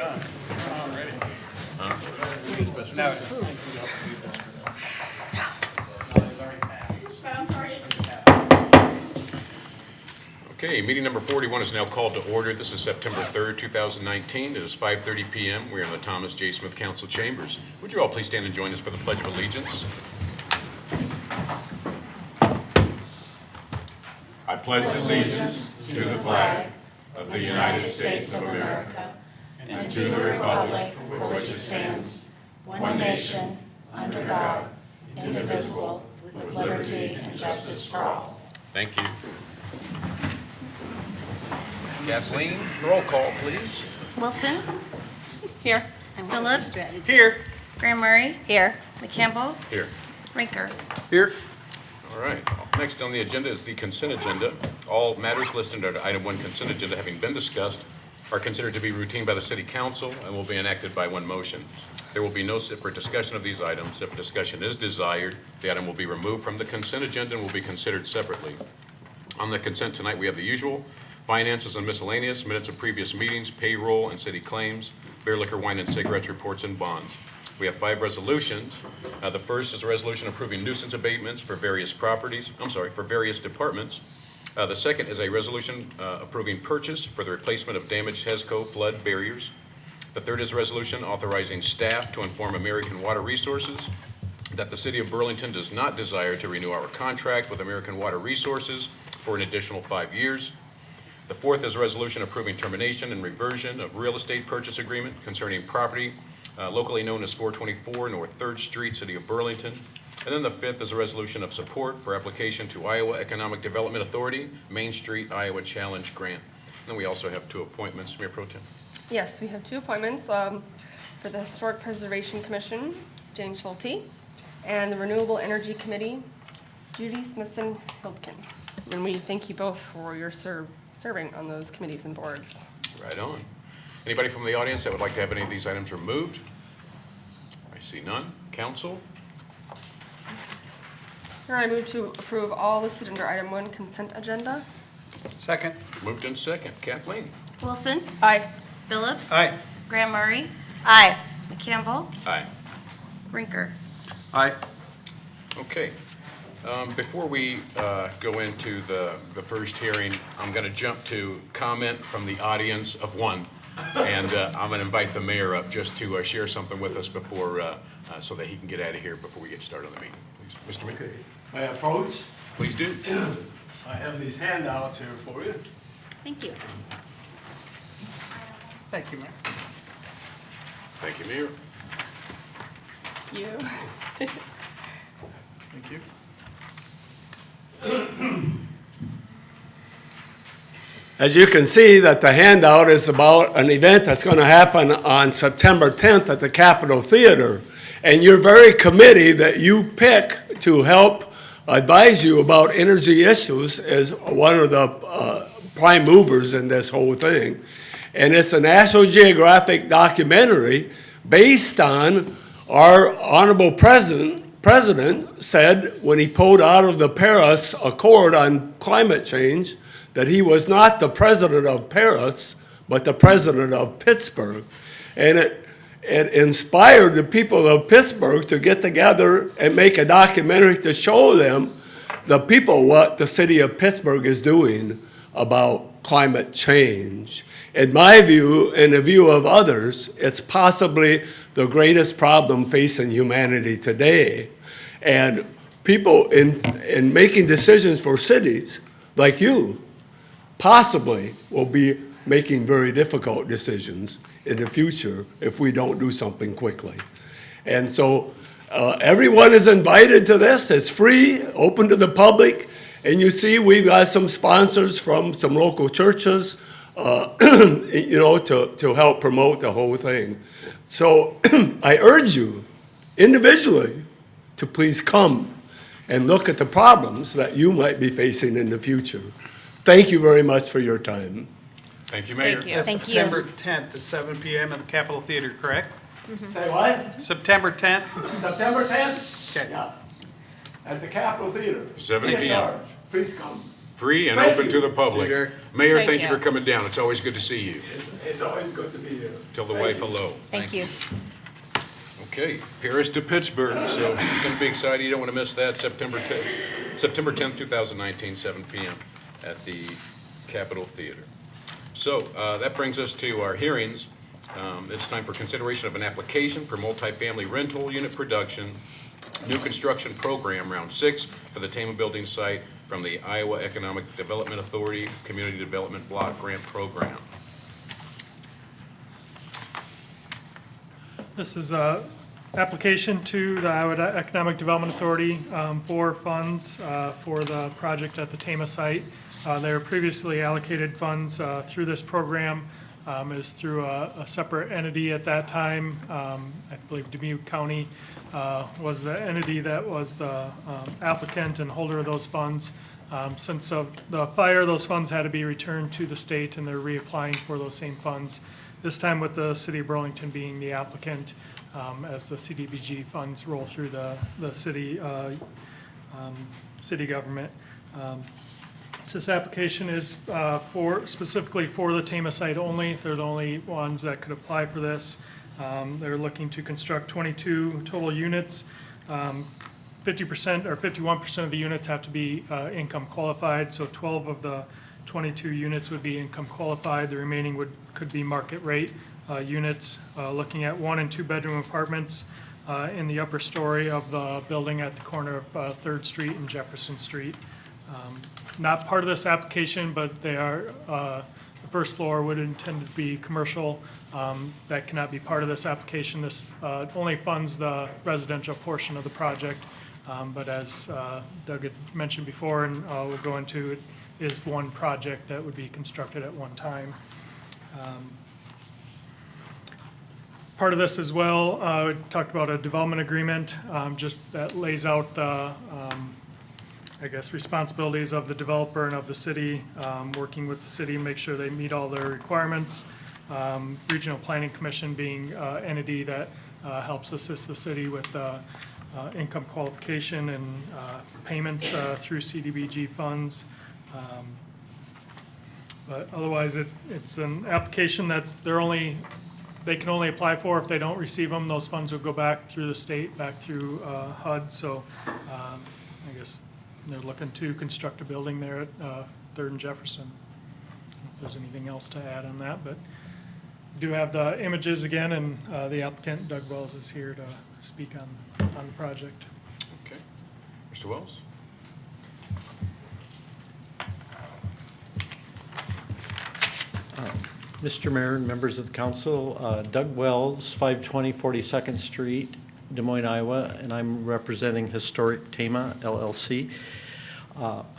done. Already. Okay, meeting number 41 is now called to order. This is September 3rd, 2019. It is 5:30 p.m. We are in the Thomas J. Smith Council Chambers. Would you all please stand and join us for the Pledge of Allegiance? I pledge allegiance to the flag of the United States of America and to the republic for which it stands, one nation, under God, indivisible, with liberty and justice for all. Thank you. Kathleen, roll call, please. Wilson. Here. Phillips. Here. Graham Murray. Here. McCampbell. Here. Rinker. Here. All right. Next on the agenda is the consent agenda. All matters listed under item 1 consent agenda having been discussed are considered to be routine by the City Council and will be enacted by one motion. There will be no separate discussion of these items. If a discussion is desired, the item will be removed from the consent agenda and will be considered separately. On the consent tonight, we have the usual: finances and miscellaneous, minutes of previous meetings, payroll and city claims, beer, liquor, wine, and cigarettes reports, and bonds. We have 5 resolutions. The first is a resolution approving nuisance abatements for various for various departments. The second is a resolution approving purchase for the replacement of damaged HESCO flood barriers. The third is a resolution authorizing staff to inform American Water Resources that the City of Burlington does not desire to renew our contract with American Water Resources for an additional 5 years. The fourth is a resolution approving termination and reversion of real estate purchase agreement concerning property locally known as 424 North 3rd Street, City of Burlington. And then the fifth is a resolution of support for application to Iowa Economic Development Authority, Main Street, Iowa Challenge Grant. And then we also have 2 appointments. Mayor Pro Tem. Yes, we have 2 appointments for the Historic Preservation Commission, Jane Schulte, and the Renewable Energy Committee, Judy Smithson-Hildkin. And we thank you both for your serving on those committees and boards. Right on. Anybody from the audience that would like to have any of these items removed? I see none. Council? Here I move to approve all listed under item 1 consent agenda. Second. Moved in second. Kathleen? Wilson. Aye. Phillips. Aye. Graham Murray. Aye. McCampbell. Aye. Rinker. Aye. Okay. Before we go into the first hearing, I'm going to jump to comment from the audience of one. And I'm going to invite the mayor up just to share something with us before, so that he can get out of here before we get started on the meeting. Please, Mr. Mayor. Okay, my approach, Please do. I have these handouts here for you. Thank you. Thank you, Mayor. Thank you, Mayor. You. Thank you. As you can see, that the handout is about an event that's going to happen on September 10th at the Capitol Theater. And your very committee that you pick to help advise you about energy issues is one of the prime movers in this whole thing. And it's a National Geographic documentary based on our honorable president said when he pulled out of the Paris Accord on climate change that he was not the president of Paris, but the president of Pittsburgh. And it inspired the people of Pittsburgh to get together and make a documentary to show them, the people, what the city of Pittsburgh is doing about climate change. In my view, and the view of others, it's possibly the greatest problem facing humanity today. And people in making decisions for cities like you possibly will be making very difficult decisions in the future if we don't do something quickly. And so everyone is invited to this. It's free, open to the public. And you see we've got some sponsors from some local churches, to help promote the whole thing. So I urge you individually to please come and look at the problems that you might be facing in the future. Thank you very much for your time. Thank you, Mayor. Thank you. That's Thank you. September 10th at 7 p.m. at the Capitol Theater, correct? Say what? September 10th? September 10th? Okay. Yeah. At the Capitol Theater. 7 Be in p.m. charge. Please come. free and Thank open you. to the public. Jerry. Mayor, Thank thank you you. for coming down. It's always good to see you. It's always good to be here. Tell the wife hello. Thank you. Okay, Paris to Pittsburgh, so it's going to be exciting. You don't want to miss that, September 10th, 2019, 7 PM at the Capitol Theater. So that brings us to our hearings. It's time for consideration of an application for multifamily rental unit production, new construction program, round 6, for the Tama Building site from the Iowa Economic Development Authority Community Development Block Grant Program. This is a application to the Iowa Economic Development Authority for funds for the project at the Tama site. They were previously allocated funds through this program. It was through a separate entity at that time. I believe Dubuque County was the entity that was the applicant and holder of those funds. Since of the fire, those funds had to be returned to the state, and they're reapplying for those same funds. This time with the city of Burlington being the applicant, as the CDBG funds roll through the city government. So this application is specifically for the Tama site only. They're the only ones that could apply for this. They're looking to construct 22 total units. 50% or 51% of the units have to be income qualified, so 12 of the 22 units would be income qualified. The remaining could be market rate units. Looking at 1 and 2 bedroom apartments in the upper story of the building at the corner of 3rd Street and Jefferson Street. Not part of this application, but they are, the first floor would intend to be commercial. That cannot be part of this application. This only funds the residential portion of the project. But as Doug had mentioned before, and we'll go into, it is one project that would be constructed at one time. Part of this as well, we talked about a development agreement, just that lays out the, I guess, responsibilities of the developer and of the city, working with the city, make sure they meet all their requirements. Regional Planning Commission being entity that helps assist the city with income qualification and payments through CDBG funds. But otherwise, it's an application that they can only apply for if they don't receive them. Those funds will go back through the state, back through HUD. So I guess they're looking to construct a building there at 3rd and Jefferson. I don't know if there's anything else to add on that, but do have the images again, and the applicant, Doug Wells, is here to speak on the project. Okay. Mr. Wells? Mr. Mayor and members of the council, Doug Wells, 520 42nd Street, Des Moines, Iowa, and I'm representing Historic Tama LLC.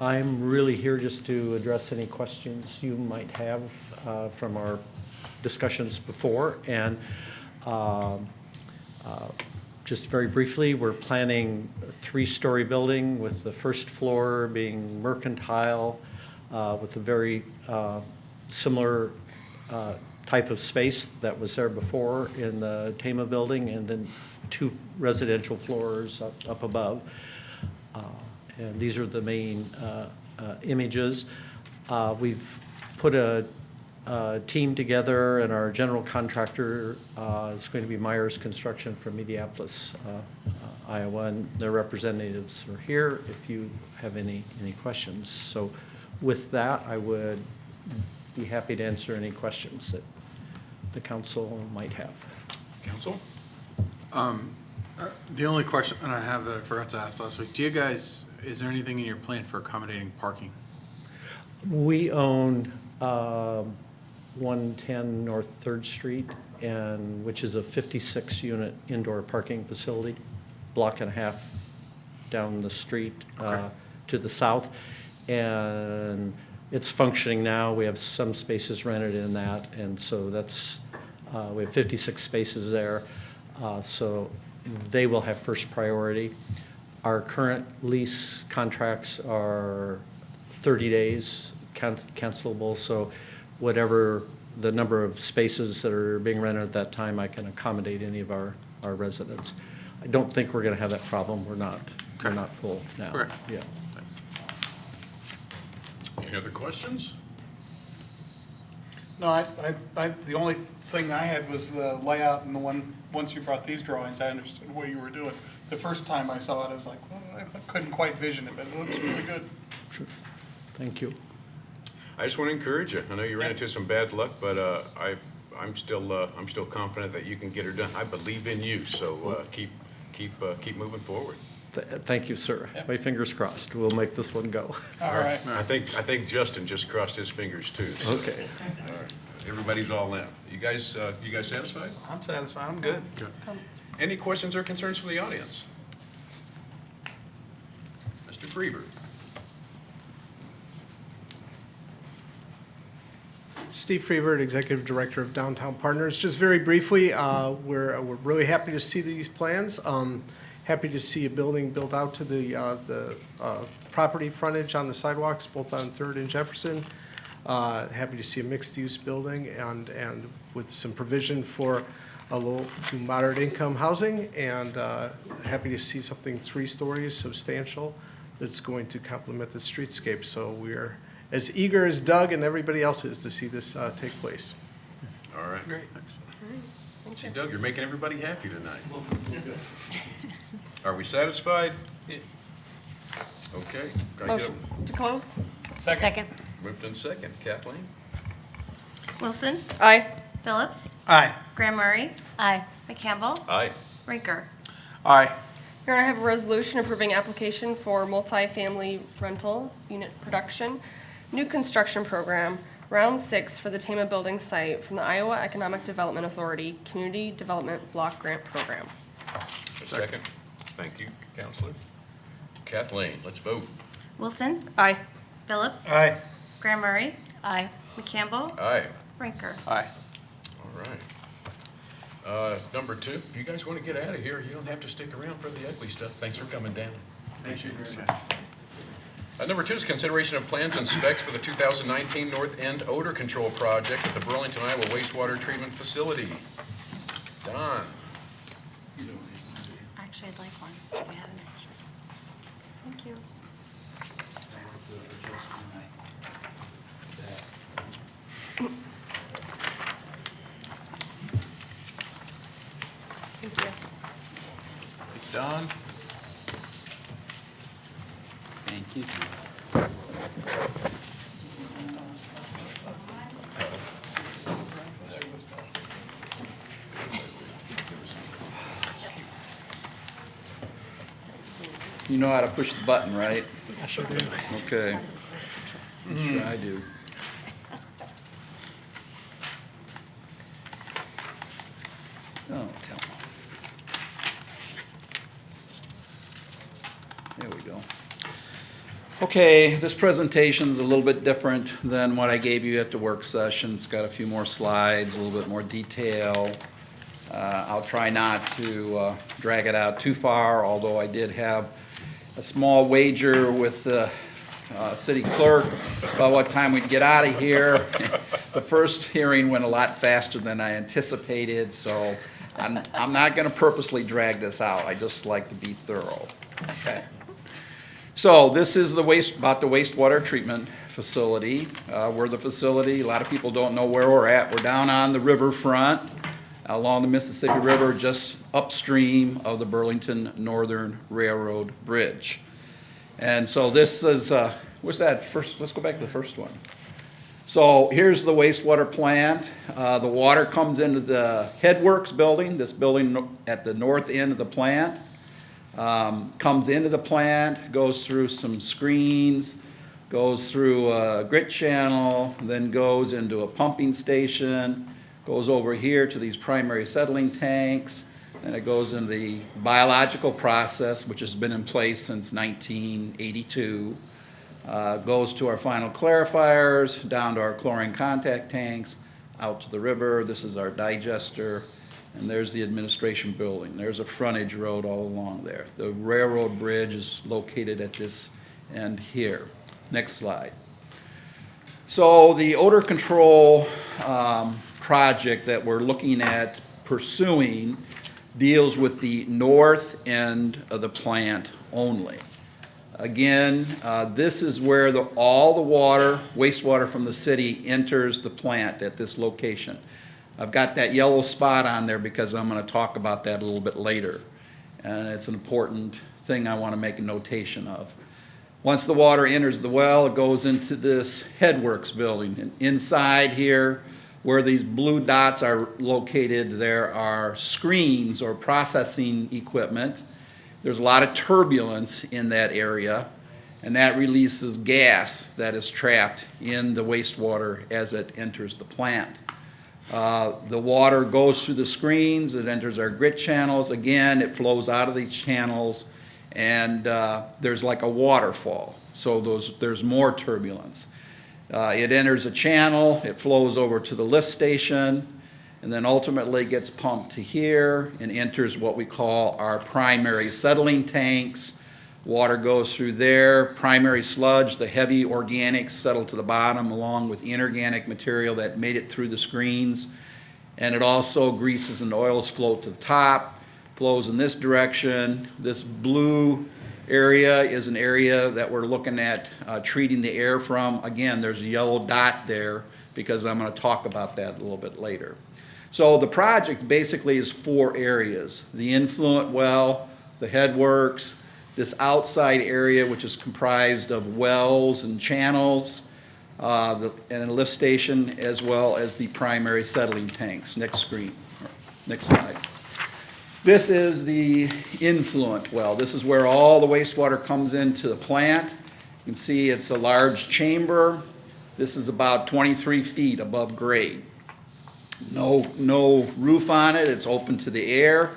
I'm really here just to address any questions you might have from our discussions before. And just very briefly, we're planning a 3-story building with the first floor being mercantile with a very similar type of space that was there before in the Tama building, and then 2 residential floors up above. And these are the main images. We've put a team together, and our general contractor is going to be Myers Construction from Mediapolis, Iowa, and their representatives are here if you have any questions. So with that, I would be happy to answer any questions that the council might have. Council? The only question that I have that I forgot to ask last week, is there anything in your plan for accommodating parking? We own 110 North 3rd Street, which is a 56-unit indoor parking facility, block and a half down the street to the south. And it's functioning now. We have some spaces rented in that, and so that's, we have 56 spaces there. So they will have first priority. Our current lease contracts are 30 days cancelable, so whatever the number of spaces that are being rented at that time, I can accommodate any of our residents. I don't think we're gonna have that problem. We're not full now. Correct. Yeah. Any other questions? No, the only thing I had was the layout and once you brought these drawings, I understood what you were doing. The first time I saw it, I was like, well, I couldn't quite vision it, but it looks really good. Thank you. I just want to encourage you. I know you ran into some bad luck, but I'm still confident that you can get her done. I believe in you, so keep moving forward. Thank you, sir. Yep. My fingers crossed. We'll make this one go. All right. I think Justin just crossed his fingers too. So. Okay. All right. Everybody's all in. You guys satisfied? I'm satisfied, I'm good. Any questions or concerns from the audience? Mr. Freeberg. Steve Freevert, Executive Director of Downtown Partners. Just very briefly, we're really happy to see these plans. Happy to see a building built out to the property frontage on the sidewalks, both on Third and Jefferson. Happy to see a mixed-use building and with some provision for a low to moderate income housing. And happy to see something 3 stories, substantial, that's going to complement the streetscape. So we're as eager as Doug and everybody else is to see this take place. All right. Great. See, Doug, you're making everybody happy tonight. Are we satisfied? Okay. Can I get Motion to close? Second. moved in second? Kathleen? Wilson, Aye. Phillips, Aye. Graham Murray, Aye. McCampbell, Aye. Rinker. Aye. Here I have a resolution approving application for multifamily rental unit production, new construction program, round 6 for the Tama Building site from the Iowa Economic Development Authority Community Development Block Grant Program. A second. Thank you, Counselor. Kathleen, let's vote. Wilson, Aye. Phillips, Aye. Graham Murray, Aye. McCampbell, Aye. Rinker. Aye. All right. Number 2, if you guys want to get out of here, you don't have to stick around for the ugly stuff. Thanks for coming down. Appreciate it. Number 2 is consideration of plans and specs for the 2019 North End Odor Control Project at the Burlington, Iowa Wastewater Treatment Facility. Don? Actually, I'd like one. if we have an extra. Thank you. Thank you. Don? Thank you. You know how to push the button, right? I sure do. Okay. I'm sure I do. Oh, tell me. There we go. Okay, this presentation's a little bit different than what I gave you at the work session. It's got a few more slides, a little bit more detail. I'll try not to drag it out too far, although I did have a small wager with the city clerk about what time we'd get out of here. The first hearing went a lot faster than I anticipated, so I'm not going to purposely drag this out. I just like to be thorough. Okay. So this is about the wastewater treatment facility. We're the facility. A lot of people don't know where we're at. We're down on the riverfront along the Mississippi River, just upstream of the Burlington Northern Railroad Bridge. And so this is, what's that first? Let's go back to the first one. So here's the wastewater plant. The water comes into the Headworks building, this building at the north end of the plant. Comes into the plant, goes through some screens, goes through a grit channel, then goes into a pumping station, goes over here to these primary settling tanks, and it goes into the biological process, which has been in place since 1982. Goes to our final clarifiers, down to our chlorine contact tanks, out to the river. This is our digester, and there's the administration building. There's a frontage road all along there. The railroad bridge is located at this end here. Next slide. So the odor control project that we're looking at pursuing deals with the north end of the plant only. Again, this is where all the water, wastewater from the city enters the plant at this location. I've got that yellow spot on there because I'm going to talk about that a little bit later. And it's an important thing I want to make a notation of. Once the water enters the well, it goes into this headworks building. And inside here, where these blue dots are located, there are screens or processing equipment. There's a lot of turbulence in that area, and that releases gas that is trapped in the wastewater as it enters the plant. The water goes through the screens, it enters our grit channels. Again, it flows out of these channels, and there's like a waterfall, so there's more turbulence. It enters a channel, it flows over to the lift station, and then ultimately gets pumped to here and enters what we call our primary settling tanks. Water goes through there. Primary sludge, the heavy organics, settle to the bottom along with inorganic material that made it through the screens. And it also greases and oils float to the top, flows in this direction. This blue area is an area that we're looking at treating the air from. Again, there's a yellow dot there because I'm going to talk about that a little bit later. So the project basically is 4 areas: the influent well, the headworks, this outside area which is comprised of wells and channels, and a lift station, as well as the primary settling tanks. Next slide. This is the influent well. This is where all the wastewater comes into the plant. You can see it's a large chamber. This is about 23 feet above grade. No roof on it, it's open to the air.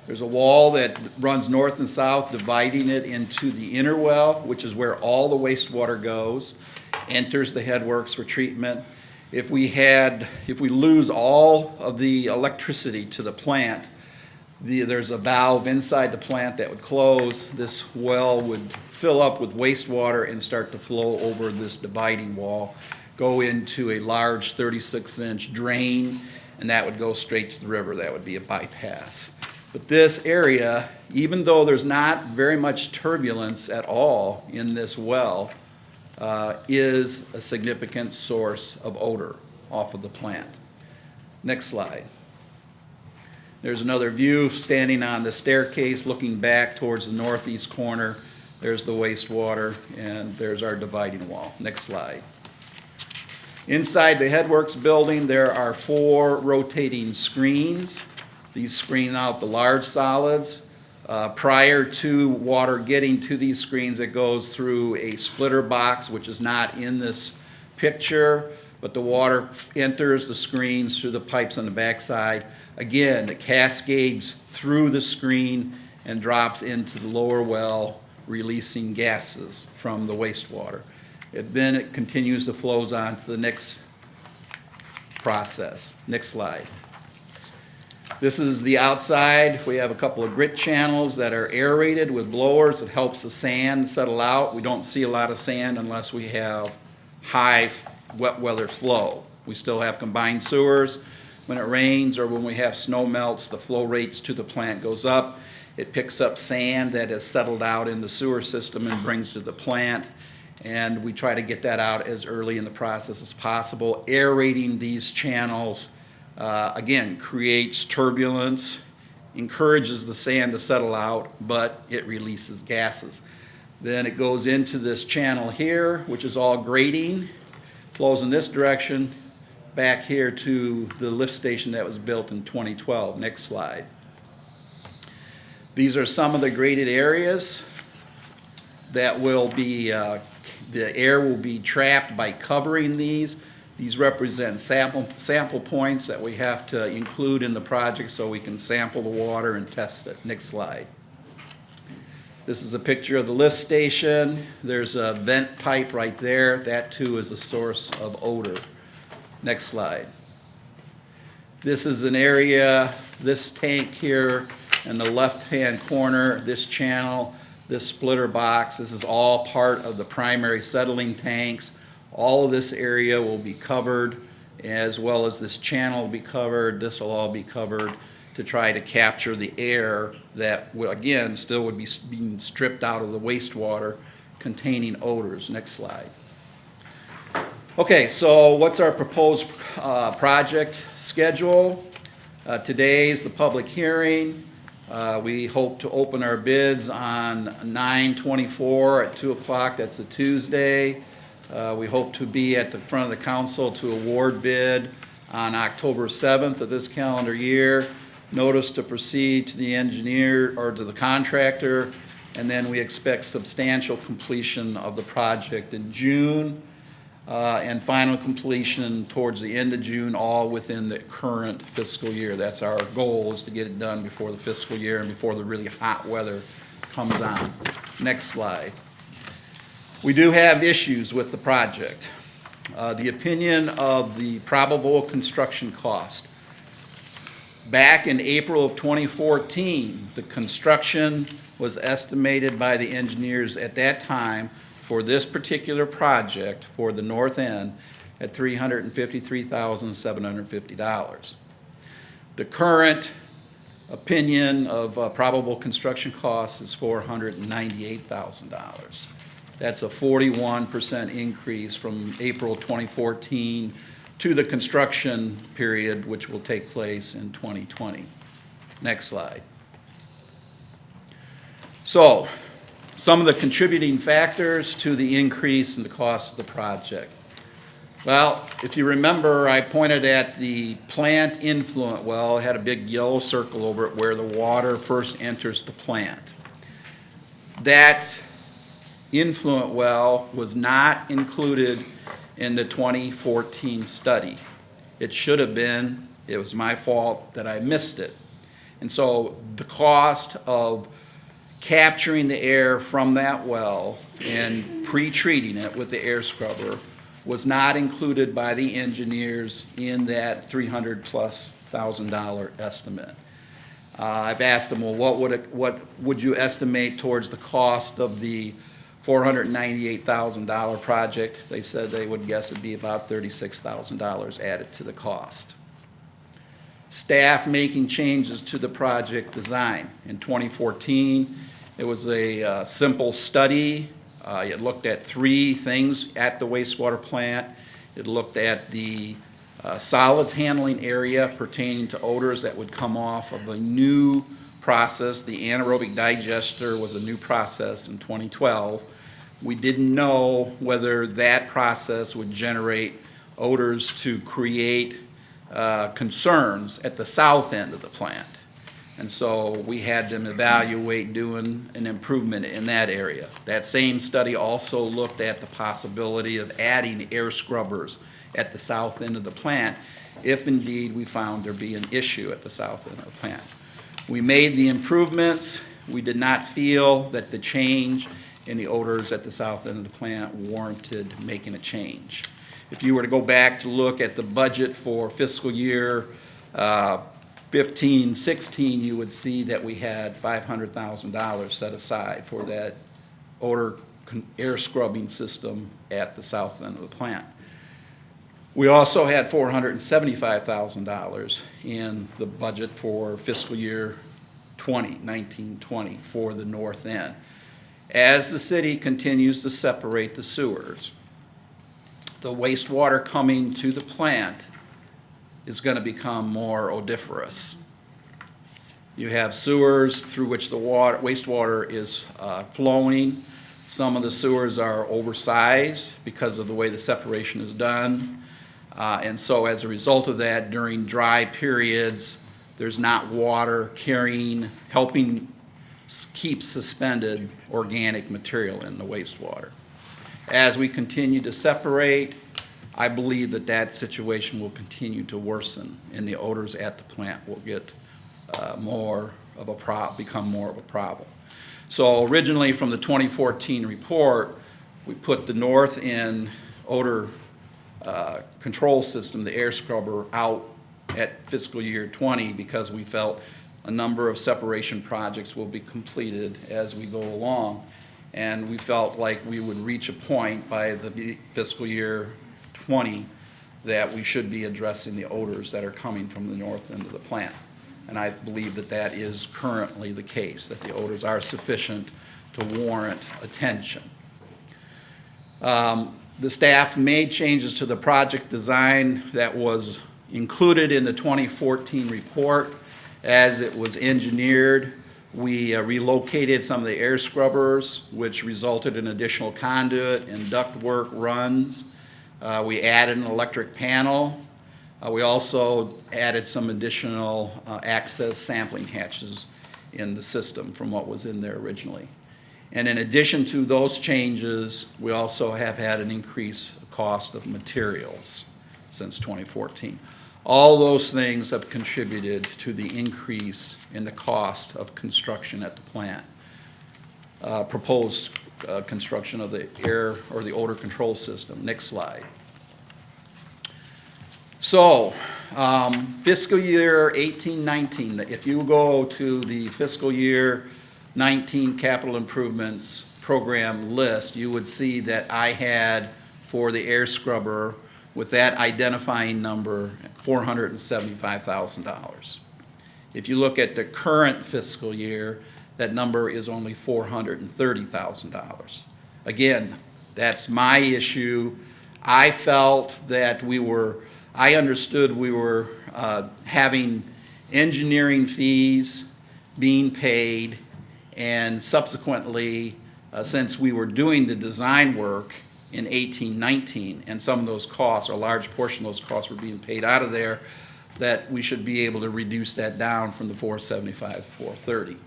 There's a wall that runs north and south, dividing it into the inner well, which is where all the wastewater goes, enters the headworks for treatment. If we lose all of the electricity to the plant, there's a valve inside the plant that would close. This well would fill up with wastewater and start to flow over this dividing wall, go into a large 36-inch drain, and that would go straight to the river. That would be a bypass. But this area, even though there's not very much turbulence at all in this well, is a significant source of odor off of the plant. Next slide. There's another view standing on the staircase looking back towards the northeast corner. There's the wastewater, and there's our dividing wall. Next slide. Inside the headworks building, there are 4 rotating screens. These screen out the large solids. Prior to water getting to these screens, it goes through a splitter box, which is not in this picture, but the water enters the screens through the pipes on the backside. Again, it cascades through the screen and drops into the lower well, releasing gases from the wastewater. Then it continues to flows on to the next process. Next slide. This is the outside. We have a couple of grit channels that are aerated with blowers. It helps the sand settle out. We don't see a lot of sand unless we have high wet weather flow. We still have combined sewers. When it rains or when we have snow melts, the flow rates to the plant goes up. It picks up sand that has settled out in the sewer system and brings to the plant. And we try to get that out as early in the process as possible. Aerating these channels, again, creates turbulence, encourages the sand to settle out, but it releases gases. Then it goes into this channel here, which is all grading, flows in this direction, back here to the lift station that was built in 2012. Next slide. These are some of the graded areas that will be the air will be trapped by covering these. These represent sample points that we have to include in the project so we can sample the water and test it. Next slide. This is a picture of the lift station. There's a vent pipe right there. That too is a source of odor. Next slide. This is an area, this tank here in the left-hand corner, this channel, this splitter box, this is all part of the primary settling tanks. All of this area will be covered, as well as this channel will be covered. This will all be covered to try to capture the air that, again, still would be being stripped out of the wastewater containing odors. Next slide. Okay, so what's our proposed project schedule? Today is the public hearing. We hope to open our bids on 9/24 at 2 o'clock. That's a Tuesday. We hope to be at the front of the council to award bid on October 7th of this calendar year. Notice to proceed to the engineer or to the contractor, and then we expect substantial completion of the project in June, and final completion towards the end of June, all within the current fiscal year. That's our goal, is to get it done before the fiscal year and before the really hot weather comes on. Next slide. We do have issues with the project. The opinion of the probable construction cost. Back in April of 2014, the construction was estimated by the engineers at that time for this particular project for the north end at $353,750. The current opinion of probable construction costs is $498,000. That's a 41% increase from April 2014 to the construction period, which will take place in 2020. Next slide. So, some of the contributing factors to the increase in the cost of the project. Well, if you remember, I pointed at the plant influent well. It had a big yellow circle over it where the water first enters the plant. That influent well was not included in the 2014 study. It should have been. It was my fault that I missed it. And so the cost of capturing the air from that well and pre-treating it with the air scrubber was not included by the engineers in that $300,000+ estimate. I've asked them, well, what would you estimate towards the cost of the $498,000 project? They said they would guess it'd be about $36,000 added to the cost. Staff making changes to the project design. In 2014, it was a simple study. It looked at three things at the wastewater plant. It looked at the solids handling area pertaining to odors that would come off of a new process. The anaerobic digester was a new process in 2012. We didn't know whether that process would generate odors to create concerns at the south end of the plant. And so we had them evaluate doing an improvement in that area. That same study also looked at the possibility of adding air scrubbers at the south end of the plant if indeed we found there be an issue at the south end of the plant. We made the improvements. We did not feel that the change in the odors at the south end of the plant warranted making a change. If you were to go back to look at the budget for fiscal year 15-16, you would see that we had $500,000 set aside for that odor air scrubbing system at the south end of the plant. We also had $475,000 in the budget for fiscal year 19-20 for the north end. As the city continues to separate the sewers, the wastewater coming to the plant is going to become more odoriferous. You have sewers through which the wastewater is flowing. Some of the sewers are oversized because of the way the separation is done. And so as a result of that, during dry periods, there's not water helping keep suspended organic material in the wastewater. As we continue to separate, I believe that situation will continue to worsen, and the odors at the plant will get become more of a problem. So originally from the 2014 report, we put the north end odor control system, the air scrubber, out at fiscal year 20 because we felt a number of separation projects will be completed as we go along. And we felt like we would reach a point by the fiscal year 20 that we should be addressing the odors that are coming from the north end of the plant. And I believe that is currently the case, that the odors are sufficient to warrant attention. The staff made changes to the project design that was included in the 2014 report as it was engineered. We relocated some of the air scrubbers, which resulted in additional conduit and ductwork runs. We added an electric panel. We also added some additional access sampling hatches in the system from what was in there originally. And in addition to those changes, we also have had an increase in cost of materials since 2014. All those things have contributed to the increase in the cost of construction at the plant. Proposed construction of the air or the odor control system. Next slide. So, fiscal year 18-19, if you go to the fiscal year 19 capital improvements program list, you would see that I had for the air scrubber with that identifying number, $475,000. If you look at the current fiscal year, that number is only $430,000. Again, that's my issue. I felt that I understood we were having engineering fees being paid, and subsequently, since we were doing the design work in 18-19, and some of those costs, or a large portion of those costs were being paid out of there, that we should be able to reduce that down from the 475 to 430.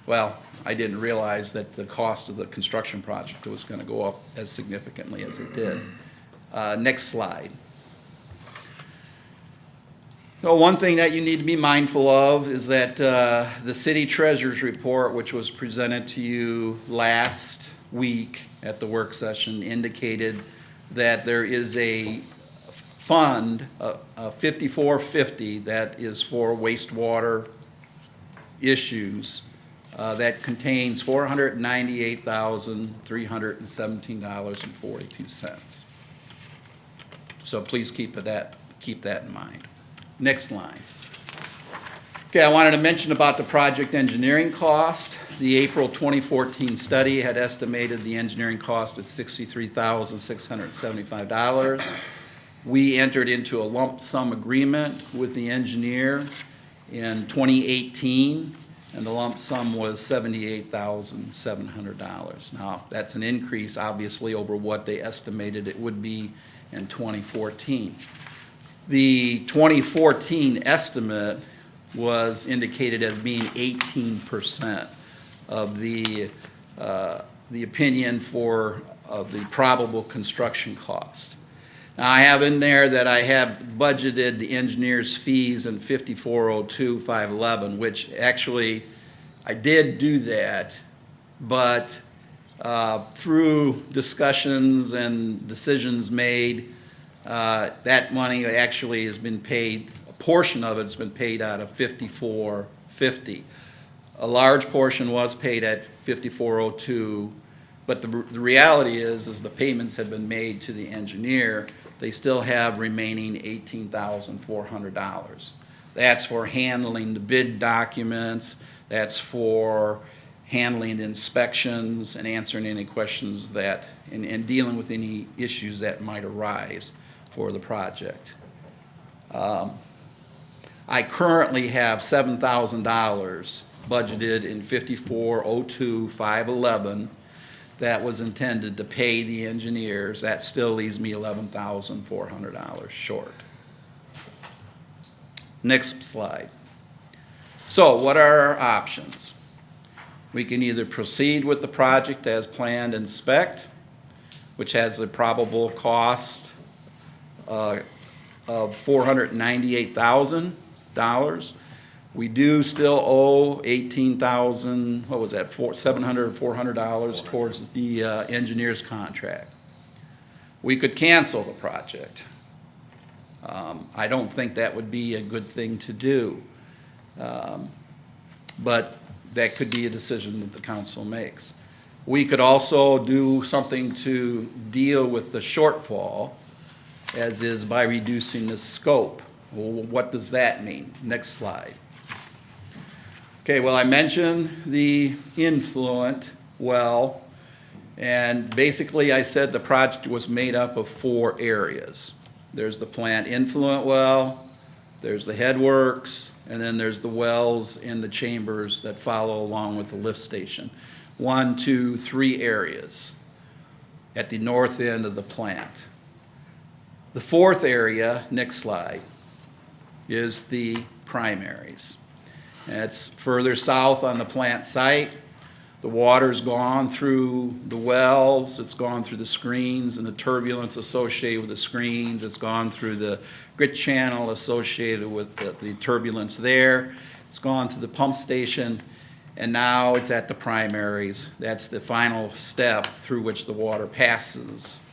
Well, I didn't realize that the cost of the construction project was going to go up as significantly as it did. Next slide. So one thing that you need to be mindful of is that the city treasurer's report, which was presented to you last week at the work session, indicated that there is a fund, 5450, that is for wastewater issues that contains $498,317.42. So please keep that in mind. Next line. Okay, I wanted to mention about the project engineering cost. The April 2014 study had estimated the engineering cost at $63,675. We entered into a lump sum agreement with the engineer in 2018, and the lump sum was $78,700. Now, that's an increase, obviously, over what they estimated it would be in 2014. The 2014 estimate was indicated as being 18% of the opinion of the probable construction cost. Now, I have in there that I have budgeted the engineer's fees in 5402-511, which actually I did do that, but through discussions and decisions made, that money actually has been paid, a portion of it has been paid out of 5450. A large portion was paid at 5402, but the reality is the payments have been made to the engineer. They still have remaining $18,400. That's for handling the bid documents, that's for handling inspections and answering any questions that, and dealing with any issues that might arise for the project. I currently have $7,000 budgeted in 5402-511 that was intended to pay the engineers. That still leaves me $11,400 short. Next slide. So what are our options? We can either proceed with the project as planned and spec'd, which has a probable cost of $498,000. We do still owe $18,000, what was that, $700 or $400 towards the engineer's contract. We could cancel the project. I don't think that would be a good thing to do, but that could be a decision that the council makes. We could also do something to deal with the shortfall, as is by reducing the scope. Well, what does that mean? Next slide. Okay, well, I mentioned the influent well, And basically, I said the project was made up of 4 areas. There's the plant influent well, there's the headworks, and then there's the wells and the chambers that follow along with the lift station. 1, 2, 3 areas at the north end of the plant. The 4th area, next slide, is the primaries. And it's further south on the plant site. The water's gone through the wells, it's gone through the screens and the turbulence associated with the screens, it's gone through the grit channel associated with the turbulence there, it's gone to the pump station, and now it's at the primaries. That's the final step through which the water passes,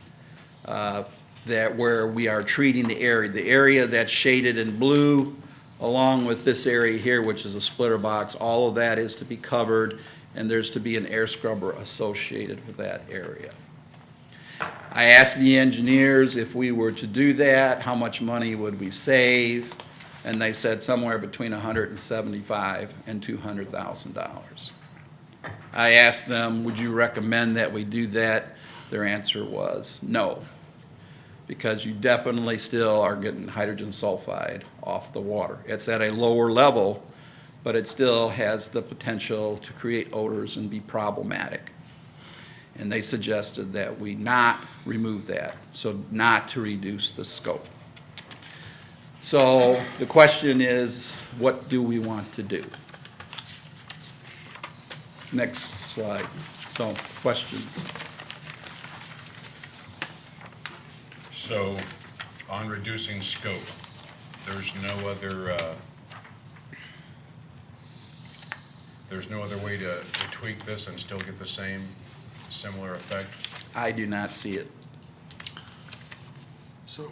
that where we are treating the area. The area that's shaded in blue, along with this area here, which is a splitter box, all of that is to be covered, and there's to be an air scrubber associated with that area. I asked the engineers if we were to do that, how much money would we save? And they said somewhere between $175,000 and $200,000. I asked them, would you recommend that we do that? Their answer was no, because you definitely still are getting hydrogen sulfide off the water. It's at a lower level, but it still has the potential to create odors and be problematic. And they suggested that we not remove that, so not to reduce the scope. So the question is, what do we want to do? Next slide. So, questions? So, on reducing scope, there's no other way to tweak this and still get the same similar effect? I do not see it. So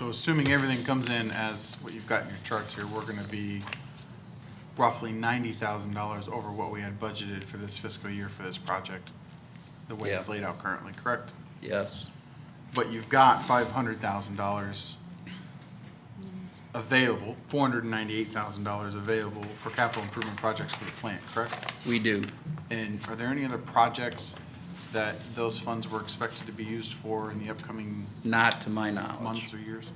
assuming everything comes in as what you've got in your charts here, we're gonna be roughly $90,000 over what we had budgeted for this fiscal year for this project, the way it's Yeah. laid out currently, correct? Yes. But you've got $500,000 available, $498,000 available for capital improvement projects for the plant, correct? We do. And are there any other projects that those funds were expected to be used for in the upcoming Not to my knowledge. months or years?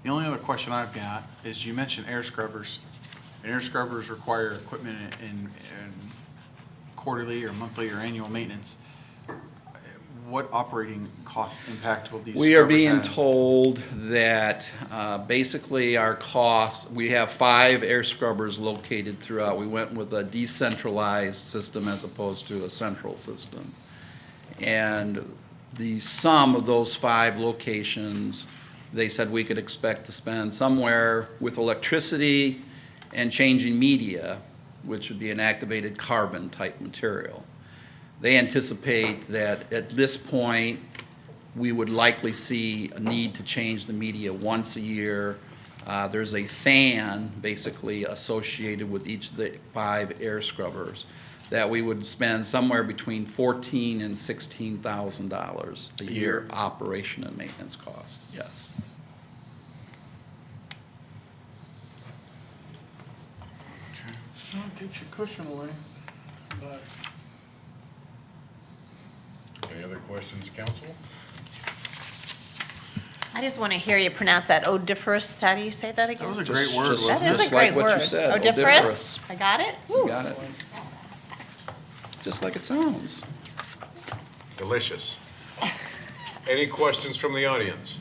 The only other question I've got is you mentioned air scrubbers. And air scrubbers require equipment in quarterly or monthly or annual maintenance. What operating cost impact will these We are scrubbers being have? told that basically our costs, we have 5 air scrubbers located throughout. We went with a decentralized system as opposed to a central system. And the sum of those 5 locations, they said we could expect to spend somewhere with electricity and changing media, which would be an activated carbon type material. They anticipate that at this point, we would likely see a need to change the media once a year. There's a fan basically associated with each of the 5 air scrubbers that we would spend somewhere between $14,000 and $16,000 a year operation and maintenance cost, yes. Well, it takes your cushion away, but Any other questions, council? I just want to hear you pronounce that odoriferous. How do you say that again? That was a great word, Just- wasn't That it? is just a great like what you word. said, Odoriferous? odoriferous. I got it? You got it. Just like it sounds. Delicious. Any questions from the audience?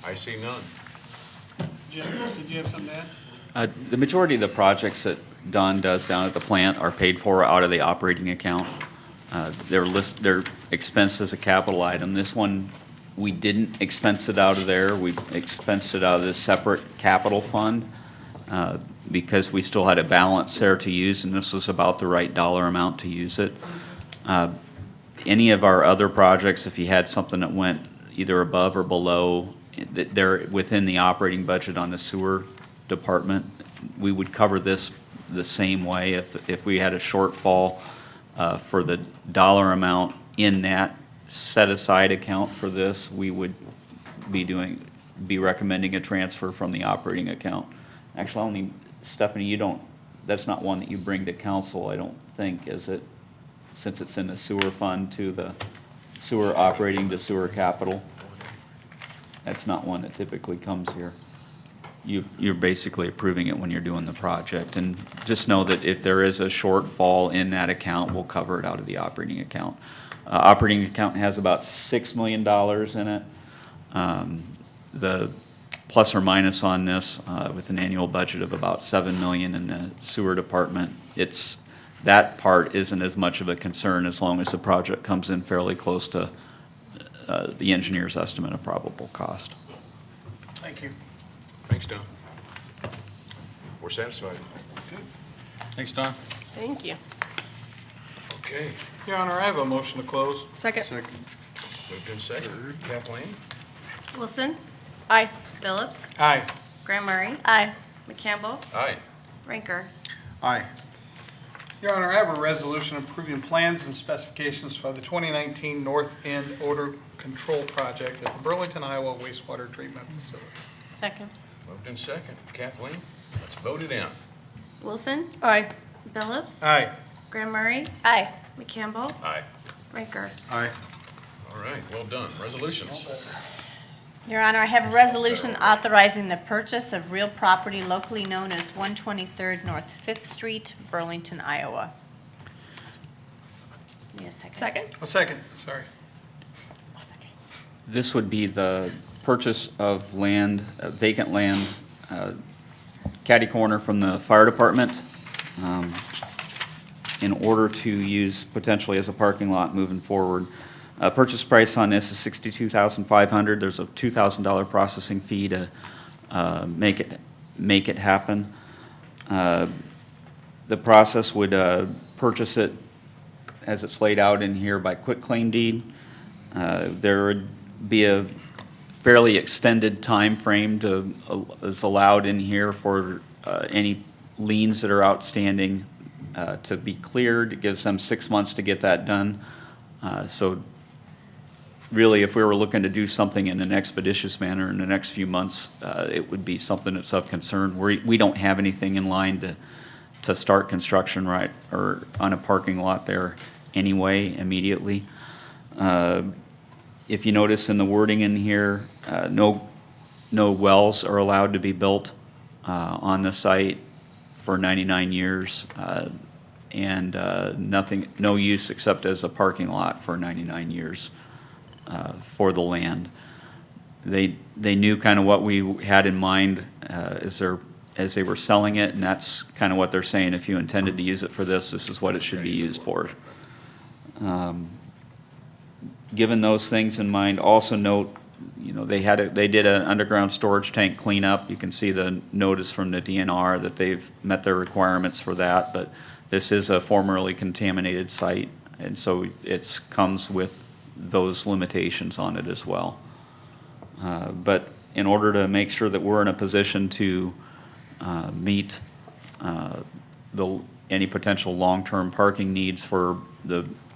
I see none. Jim, did you have something to add? The majority of the projects that Don does down at the plant are paid for out of the operating account. They're expensed as a capital item. This one, we didn't expense it out of there. We expensed it out of this separate capital fund because we still had a balance there to use, and this was about the right dollar amount to use it. Any of our other projects, if you had something that went either above or below, they're within the operating budget on the sewer department. We would cover this the same way if we had a shortfall for the dollar amount in that set-aside account for this, we would be recommending a transfer from the operating account. Actually, Stephanie, you don't that's not one that you bring to council, I don't think, is it? Since it's in the sewer fund to the sewer operating to sewer capital. That's not one that typically comes here. You're basically approving it when you're doing the project. And just know that if there is a shortfall in that account, we'll cover it out of the operating account. Operating account has about $6 million in it. The plus or minus on this, with an annual budget of about $7 million in the sewer department, that part isn't as much of a concern as long as the project comes in fairly close to the engineer's estimate of probable cost. Thank you. Thanks, Don. We're satisfied. Thanks, Don. Thank you. Okay. Your Honor, I have a motion to close. Second. Moved in second. Kathleen? Wilson, Aye. Phillips, Aye. Graham Murray, Aye. McCampbell, Aye. Rinker. Aye. Your Honor, I have a resolution approving plans and specifications for the 2019 North End Odor Control Project at the Burlington, Iowa wastewater treatment facility. Second. Moved in second. Kathleen? Let's vote it in. Wilson, Aye. Phillips, Aye. Graham Murray, Aye. McCampbell, Aye. Rinker. Aye. All right, well done. Resolutions. Your Honor, I have a resolution authorizing the purchase of real property locally known as 123rd North Fifth Street, Burlington, Iowa. Need a second? Second. A second, sorry. A second. This would be the purchase of land, vacant land, catty corner from the fire department, in order to use potentially as a parking lot moving forward. Purchase price on this is $62,500. There's a $2,000 processing fee to make it happen. The process would purchase it as it's laid out in here by quitclaim deed. There would be a fairly extended time frame is allowed in here for any liens that are outstanding to be cleared. It gives them 6 months to get that done. So really, if we were looking to do something in an expeditious manner in the next few months, it would be something that's of concern. We don't have anything in line to start construction or on a parking lot there anyway immediately. If you notice in the wording in here, no wells are allowed to be built on the site for 99 years, and no use except as a parking lot for 99 years for the land. They knew kind of what we had in mind as they were selling it, and that's kind of what they're saying. If you intended to use it for this is what it should be used for. Given those things in mind, also note, they did an underground storage tank cleanup. You can see the notice from the DNR that they've met their requirements for that, but this is a formerly contaminated site, and so it comes with those limitations on it as well. But in order to make sure that we're in a position to meet any potential long-term parking needs for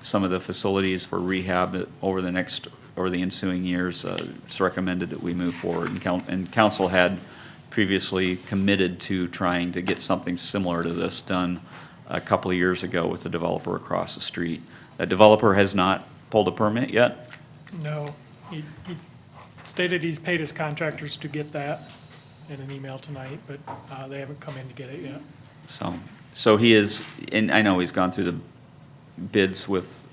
some of the facilities for rehab over the ensuing years, it's recommended that we move forward. And council had previously committed to trying to get something similar to this done a couple of years ago with the developer across the street. That developer has not pulled a permit yet. No, he stated he's paid his contractors to get that in an email tonight, but they haven't come in to get it yet. So he is, and I know he's gone through the bids with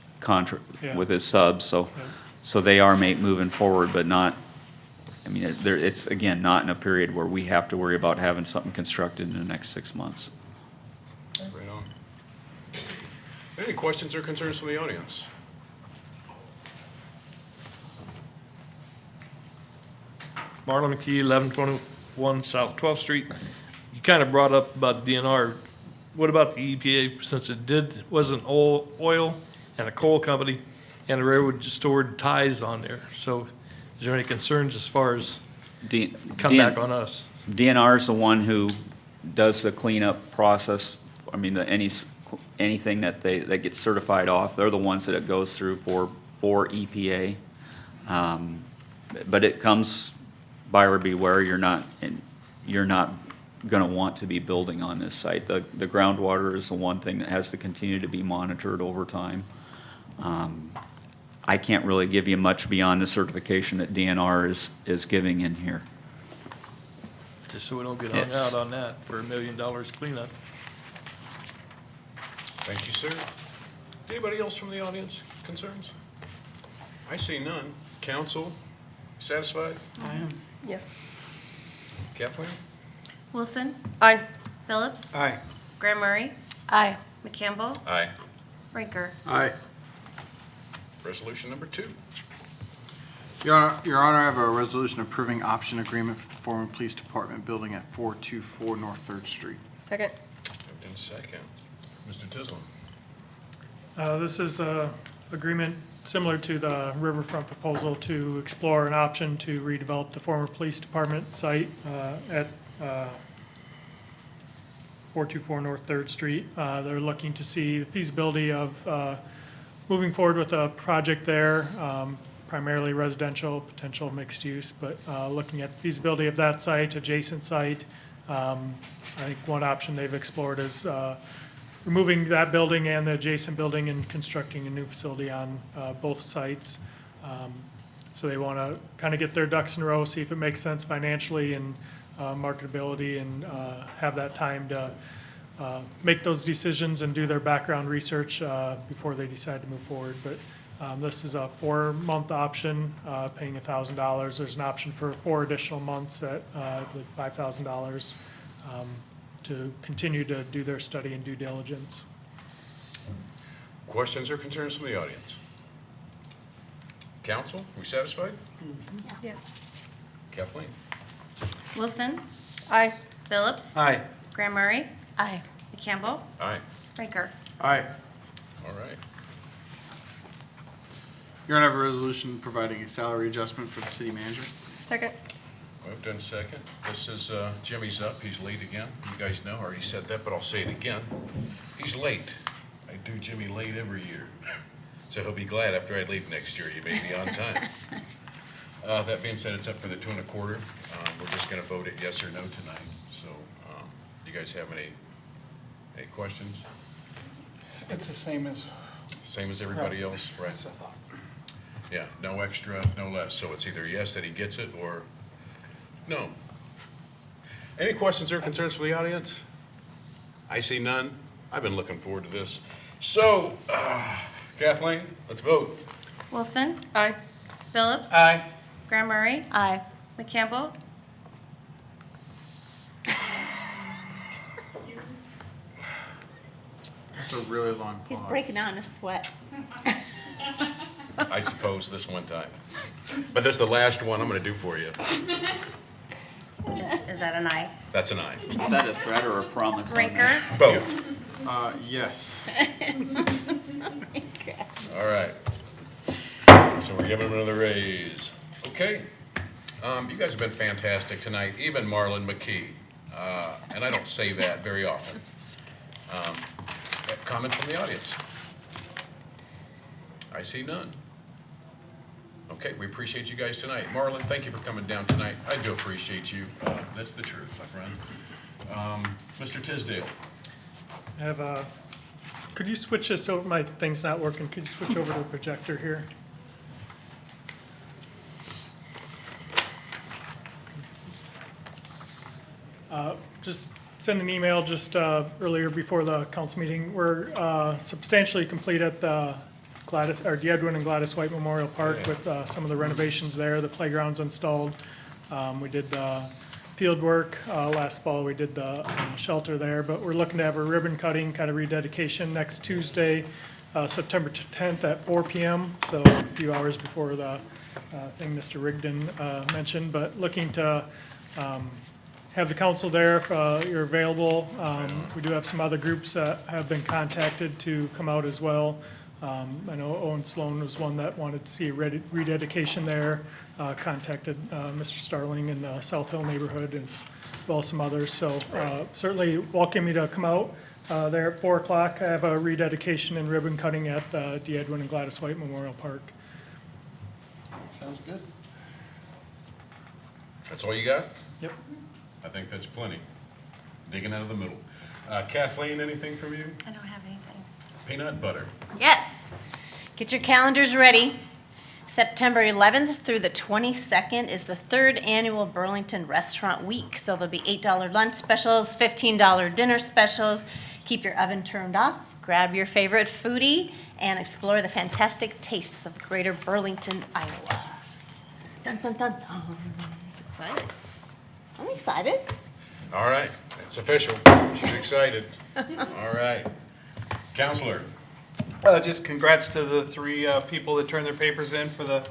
Yeah. with his subs, so they are moving forward, but not, it's again, not in a period where we have to worry about having something constructed in the next 6 months. Right on. Any questions or concerns from the audience? Marlon McKee, 1121 South 12th Street. You kind of brought up about DNR. What about the EPA, since it wasn't oil and a coal company, and the railroad just stored ties on there? So is there any concerns as far as come back on us? DNR is the one who does the cleanup process. Anything that gets certified off, they're the ones that it goes through for EPA. But it comes, buyer beware, you're not gonna want to be building on this site. The groundwater is the one thing that has to continue to be monitored over time. I can't really give you much beyond the certification that DNR is giving in here. Just so we don't get hung Yes. out on that for $1 million cleanup. Thank you, sir. Anybody else from the audience, concerns? I see none. Council, satisfied? Yes. Kathleen? Wilson, Aye. Phillips, Aye. Graham Murray. Aye. McCampbell, Aye. Rinker. Aye. Resolution number 2. Your Honor, I have a resolution approving option agreement for the former police department building at 424 North 3rd Street. Second. Moved in second. Mr. Tisland? This is a agreement similar to the Riverfront proposal to explore an option to redevelop the former police department site at 424 North 3rd Street. They're looking to see the feasibility of moving forward with a project there, primarily residential, potential mixed use, but looking at feasibility of that site, adjacent site. I think one option they've explored is removing that building and the adjacent building and constructing a new facility on both sites. So they want to kind of get their ducks in a row, see if it makes sense financially and marketability, and have that time to make those decisions and do their background research before they decide to move forward. But this is a 4-month option, paying $1,000. There's an option for 4 additional months at, I believe, $5,000 to continue to do their study and due diligence. Questions or concerns from the audience? Council, we satisfied? Yes. Kathleen? Wilson, Aye. Phillips, Aye. Graham Murray. Aye. McCampbell, Aye. Rinker. Aye. All right. Your Honor, I have a resolution providing a salary adjustment for the city manager. Second. Moved in second. This is, Jimmy's up. He's late again. You guys know, I already said that, but I'll say it again. He's late. I do Jimmy late every year. So he'll be glad after I leave next year, you may be on time. That being said, it's up for the 2 1/4. We're just gonna vote it yes or no tonight. So, do you guys have any questions? It's the same as, Same as everybody else, right? that's what I thought. Yeah, no extra, no less. So it's either yes that he gets it or no. Any questions or concerns from the audience? I see none. I've been looking forward to this. So, Kathleen, let's vote. Wilson, Aye. Phillips. Aye. Graham Murray. Aye. McCampbell. That's a really long pause. He's breaking out in a sweat. I suppose this one time. But this is the last one I'm gonna do for you. Is that an aye? That's an aye. Is that a threat or a promise? on that? Rinker. Both. Yes. All right. So we're giving him another raise. Okay. You guys have been fantastic tonight, even Marlon McKee. And I don't say that very often. Comments from the audience? I see none. Okay, we appreciate you guys tonight. Marlon, thank you for coming down tonight. I do appreciate you. That's the truth, my friend. Mr. Tisdale. I have could you switch this over, my thing's not working, could you switch over to the projector here? Just send an email just earlier before the council meeting. We're substantially complete at the Edwin and Gladys White Memorial Park with some of the renovations there. The playground's installed. We did the field work last fall. We did the shelter there, but we're looking to have a ribbon cutting, kind of rededication next Tuesday, September 10th at 4 p.m. So a few hours before the thing Mr. Rigdon mentioned, but looking to have the council there if you're available. We do have some other groups that have been contacted to come out as well. I know Owen Sloan was one that wanted to see a rededication there, contacted Mr. Starling in the South Hill neighborhood as well as some others. So certainly welcome you to come out there at 4 o'clock. I have a rededication and ribbon cutting at the Edwin and Gladys White Memorial Park. Sounds good. That's all you got? Yep. I think that's plenty. Digging out of the middle. Kathleen, anything from you? I don't have anything. Peanut butter. Yes. Get your calendars ready. September 11th through the 22nd is the 3rd annual Burlington Restaurant Week. So there'll be $8 lunch specials, $15 dinner specials. Keep your oven turned off, grab your favorite foodie, and explore the fantastic tastes of Greater Burlington, Iowa. Dun, dun, dun, dun. It's exciting. I'm excited. All right, it's official. She's excited. All right. Counselor? Just congrats to the three people that turned their papers in for the,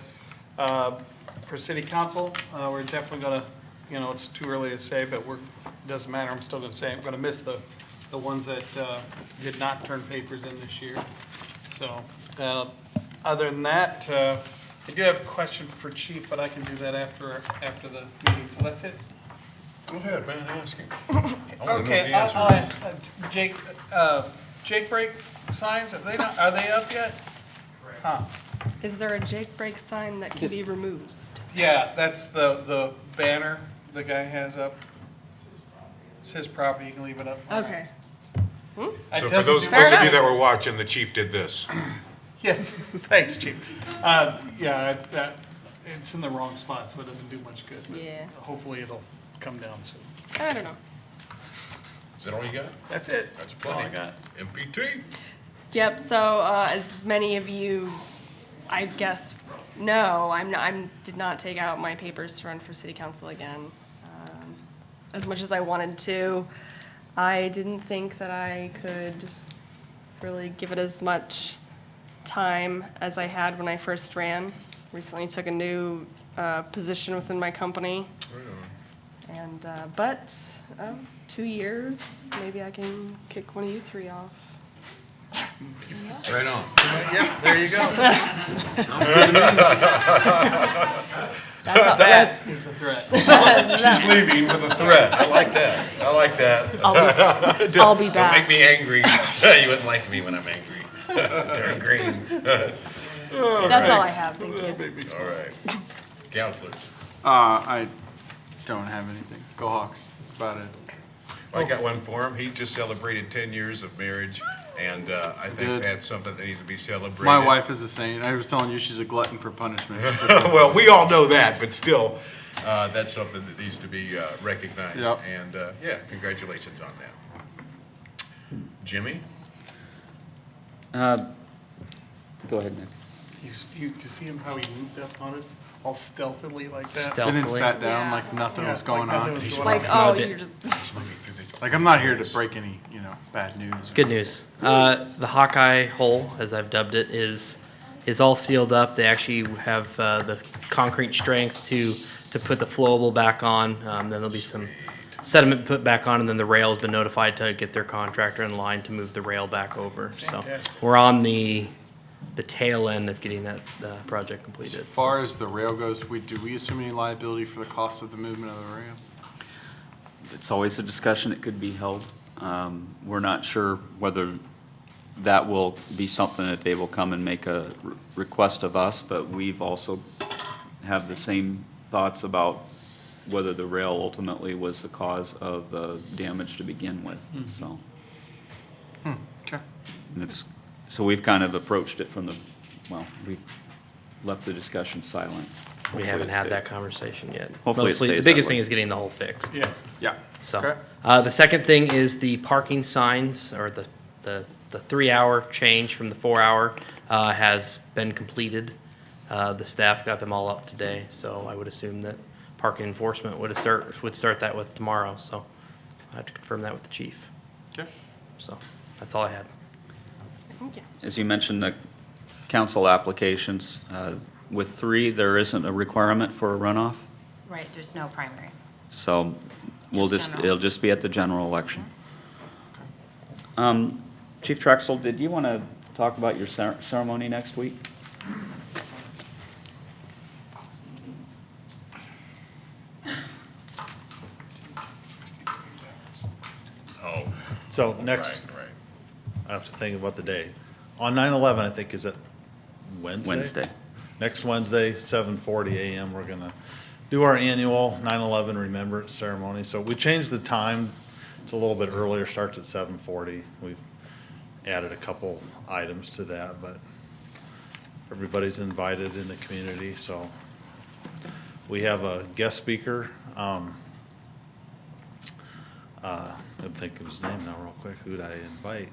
for city council. We're definitely gonna, it's too early to say, but doesn't matter, I'm still gonna say, I'm gonna miss the ones that did not turn papers in this year. So, other than that, I do have a question for Chief, but I can do that after the meeting, so that's it. Go ahead, man, ask him. I wanna know what Okay, the answer I'll is. ask, Jake break signs, are they up yet? Huh, Is there a Jake break sign that can be removed? yeah, that's the banner the guy has up. It's his property, you can leave it up. Okay. So for those of you that were watching, the chief did this. Yes, thanks, Chief. Yeah, it's in the wrong spot, so it doesn't do much good. But Yeah. hopefully it'll come down soon. I don't know. Is that all you got? That's it. That's all I plenty. got. MPT. Yep, so as many of you, I guess, know, did not take out my papers to run for city council again. As much as I wanted to, I didn't think that I could really give it as much time as I had when I first ran. Recently took a new position within my company. And, but 2 years, maybe I can kick one of you three off. Right on. Yep, there you go. That is a threat. She's leaving with a threat. I like that. I like that. I'll be Don't back. make me angry. You wouldn't like me when I'm angry. Turn green. That's all I have, thank you. All right. Counselors. I don't have anything. Go Hawks. That's about it. I got one for him. He just celebrated 10 years of marriage, and I think Did. that's something that needs to be celebrated. My wife is a saint. I was telling you she's a glutton for punishment. Well, we all know that, but still, that's something that needs to be recognized. Yep. And, yeah, congratulations on that. Jimmy? Go ahead, Nick. You see him how he moved up on us, all stealthily like that? And then Stealthily. sat down Yeah. like nothing Yeah, was going like nothing on. was going Like, on. oh, did. you're just, He's moving through the. Like I'm not here to break any, bad news. Good news. The Hawkeye hole, as I've dubbed it, is all sealed up. They actually have the concrete strength to put the flowable back on. Then there'll be some sediment put back on, and then the rail's been notified to get their contractor in line to move the rail back over. So Fantastic. we're on the tail end of getting that project As completed. far as the rail goes, do we assume any liability for the cost of the movement of the rail? It's always a discussion that could be held. We're not sure whether that will be something that they will come and make a request of us, but we've also have the same thoughts about whether the rail ultimately was the cause of the damage to begin with, so. Okay. And so we've kind of approached it from we've left the discussion silent. We haven't had that conversation yet. Hopefully it Mostly, stays the that biggest way. thing is getting the hole fixed. Yeah. Yeah. So, Okay. the second thing is the parking signs, or the 3-hour change from the 4-hour, has been completed. The staff got them all up today, so I would assume that parking enforcement would start that with tomorrow, so I have to confirm that with the chief. Okay. So, that's all I had. thank you. As you mentioned, the council applications, with 3, there isn't a requirement for a runoff. Right, there's no primary. So Just general. it'll just be at the general election. Chief Trexel, did you want to talk about your ceremony next week? Oh, So next, right. I have to think about the day. On 9/11, I think, is it Wednesday? Wednesday. Next Wednesday, 7:40 a.m., we're gonna do our annual 9/11 Remembrance Ceremony. So we changed the time It's a little bit earlier, starts at 7:40. We've added a couple items to that, but everybody's invited in the community, so. We have a guest speaker. Couldn't think of his name now real quick. Who'd I invite?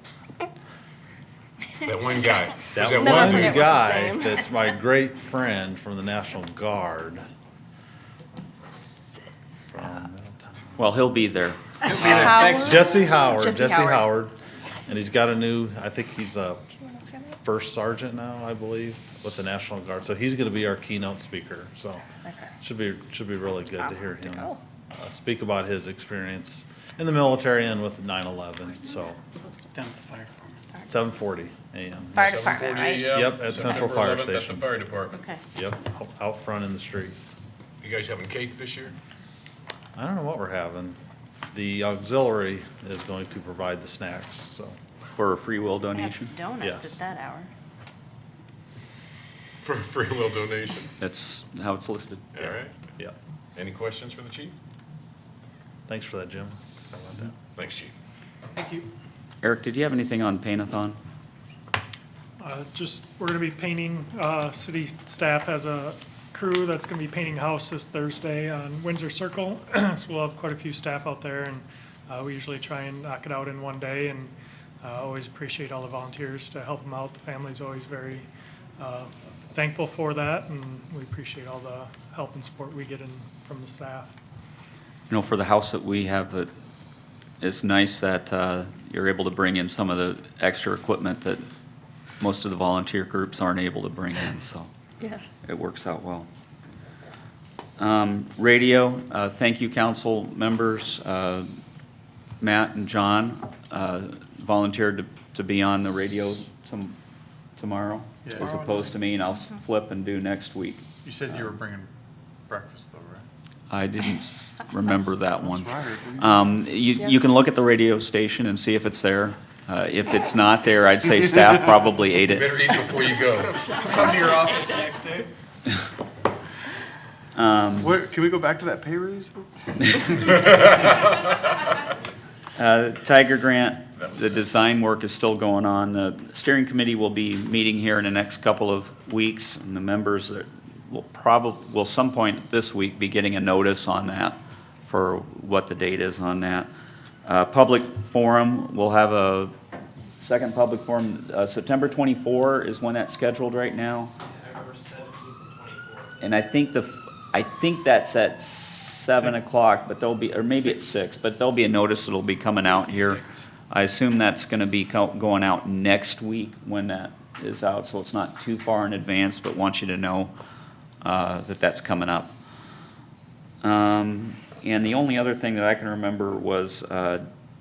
That one guy. That Who's one Never forget what's his guy name. that's my great friend from the National Guard. From Middletown. Well, he'll be there. Howard? Jesse Howard, Jesse Jesse Howard. Howard. And he's got a new, I think he's a first sergeant now, I believe, with the National Guard. So he's gonna be our keynote speaker, so should be really good to hear him speak about his experience in the military and with 9/11, so. Down at the fire department. 7:40 a.m. Fire department, right? Yep, at Central September Fire 11th Station. At the fire department. Okay. Yep, out front in the street. You guys having cake this year? I don't know what we're having. The auxiliary is going to provide the snacks, so. For a free will They have donation? donuts Yes. at that hour. For a free will donation? That's how it's listed. All right. Yeah. Any questions for the chief? Thanks for that, Jim. How about that? Thanks, chief. Thank you. Eric, did you have anything on Paint-a-thon? Just, we're gonna be painting, city staff has a crew that's gonna be painting a house this Thursday on Windsor Circle. So we'll have quite a few staff out there, and we usually try and knock it out in one day, and always appreciate all the volunteers to help them out. The family's always very thankful for that, and we appreciate all the help and support we get from the staff. You know, for the house that we have, that it's nice that you're able to bring in some of the extra equipment that most of the volunteer groups aren't able to bring in, so Yeah. it works out well. Radio, thank you, council members. Matt and John volunteered to be on the radio tomorrow, Yeah. as opposed to me, and I'll flip and do next week. You said you were bringing breakfast though, right? I didn't remember that one. That's right, didn't You can look at the radio station and see if it's there. If it's not there, I'd say staff probably ate it. Better eat before you go. Come to your office the next day. What, can we go back to that pay raise? Tiger Grant, the design work is still going on. The steering committee will be meeting here in the next couple of weeks, and the members that will some point this week be getting a notice on that for what the date is on that. Public forum, we'll have a second public forum, September 24 is when that's scheduled right now. And I think that's at 7 o'clock, but there'll be, or maybe it's 6, but there'll be a notice that'll be coming out here. 6. I assume that's gonna be going out next week when that is out, so it's not too far in advance, but want you to know that that's coming up. And the only other thing that I can remember was,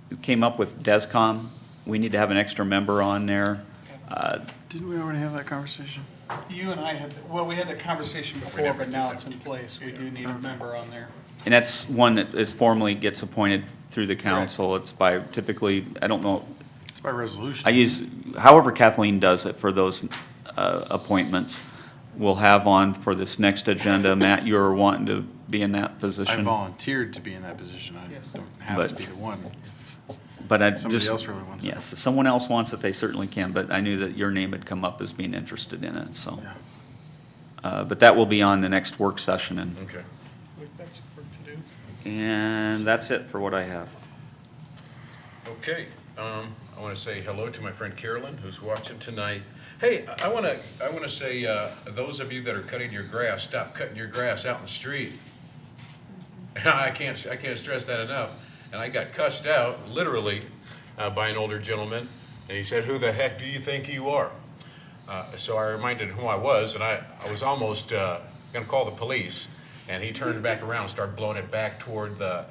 we came up with DESCOM. We need to have an extra member on there. Didn't we already have that conversation? You and I had, we had that conversation before, but now it's in place. We do need a member on there. And that's one that is formally gets appointed through the council. It's by typically, I don't know, It's by resolution. I use, however Kathleen does it for those appointments. We'll have on for this next agenda. Matt, you're wanting to be in that I position. volunteered to be in that position. I Yes. don't have But- to be the one. But I Somebody just. else really wants it. Yes, if someone else wants it, they certainly can, but I knew that your name had come up as being interested in it, so. Yeah. But that will be on the next work session, and, Okay. We've got some work to do. and that's it for what I have. Okay, I want to say hello to my friend Carolyn, who's watching tonight. Hey, I want to say, those of you that are cutting your grass, stop cutting your grass out in the street. I can't stress that enough. And I got cussed out, literally, by an older gentleman, and he said, "Who the heck do you think you are?" So I reminded him who I was, and I was almost going to call the police, and he turned back around and started blowing it back toward the,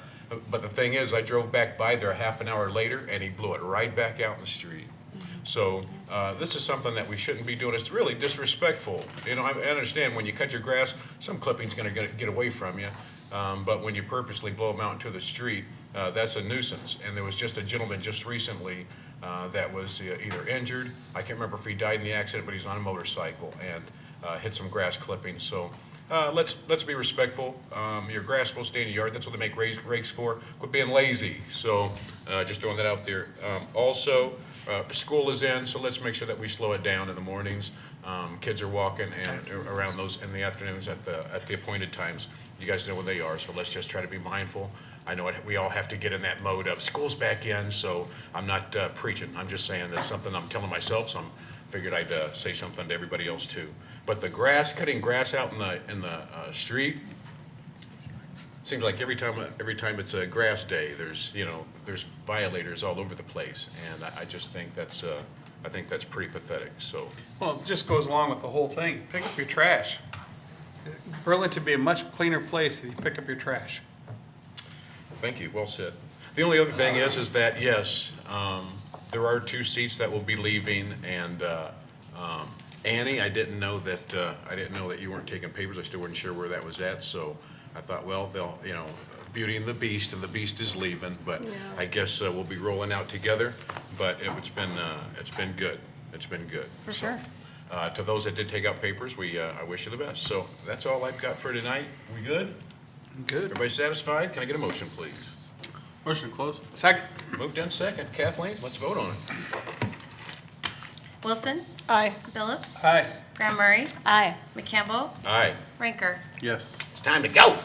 but the thing is, I drove back by there half an hour later, and he blew it right back out in the street. So this is something that we shouldn't be doing. It's really disrespectful. You know, I understand when you cut your grass, some clipping's going to get away from you, but when you purposely blow them out into the street, that's a nuisance. And there was just a gentleman just recently that was either injured, I can't remember if he died in the accident, but he's on a motorcycle and hit some grass clippings. So let's be respectful. Your grass will stay in your yard. That's what they make rakes for. Quit being lazy. So Just throwing that out there. Also, school is in, so let's make sure that we slow it down in the mornings. Kids are walking and around those in the afternoons at the appointed times. You guys know where they are, so let's just try to be mindful. I know we all have to get in that mode of school's back in, so I'm not preaching. I'm just saying that's something I'm telling myself, so I figured I'd say something to everybody else too. But the cutting grass out in the street, seems like every time it's a grass day, there's violators all over the place, and I just think that's pretty pathetic. So Well, it just goes along with the whole thing. Pick up your trash. Burlington would be a much cleaner place if you pick up your trash. thank you, well said. The only other thing is that yes, there are 2 seats that will be leaving, and Annie, I didn't know that you weren't taking papers. I still wasn't sure where that was at, so I thought, well, they'll, Beauty and the Beast is leaving, but I guess we'll be rolling out together. But it's been good. It's been good. For sure. To those that did take out papers, I wish you the best. So that's all I've got for tonight. We good? Good. Everybody satisfied? Can I get a motion, please? Motion to close. Second. Moved in second. Kathleen, let's vote on it. Wilson, Aye. Phillips, Aye. Graham Murray, Aye. McCampbell, Aye. Rinker. Yes. It's time to go.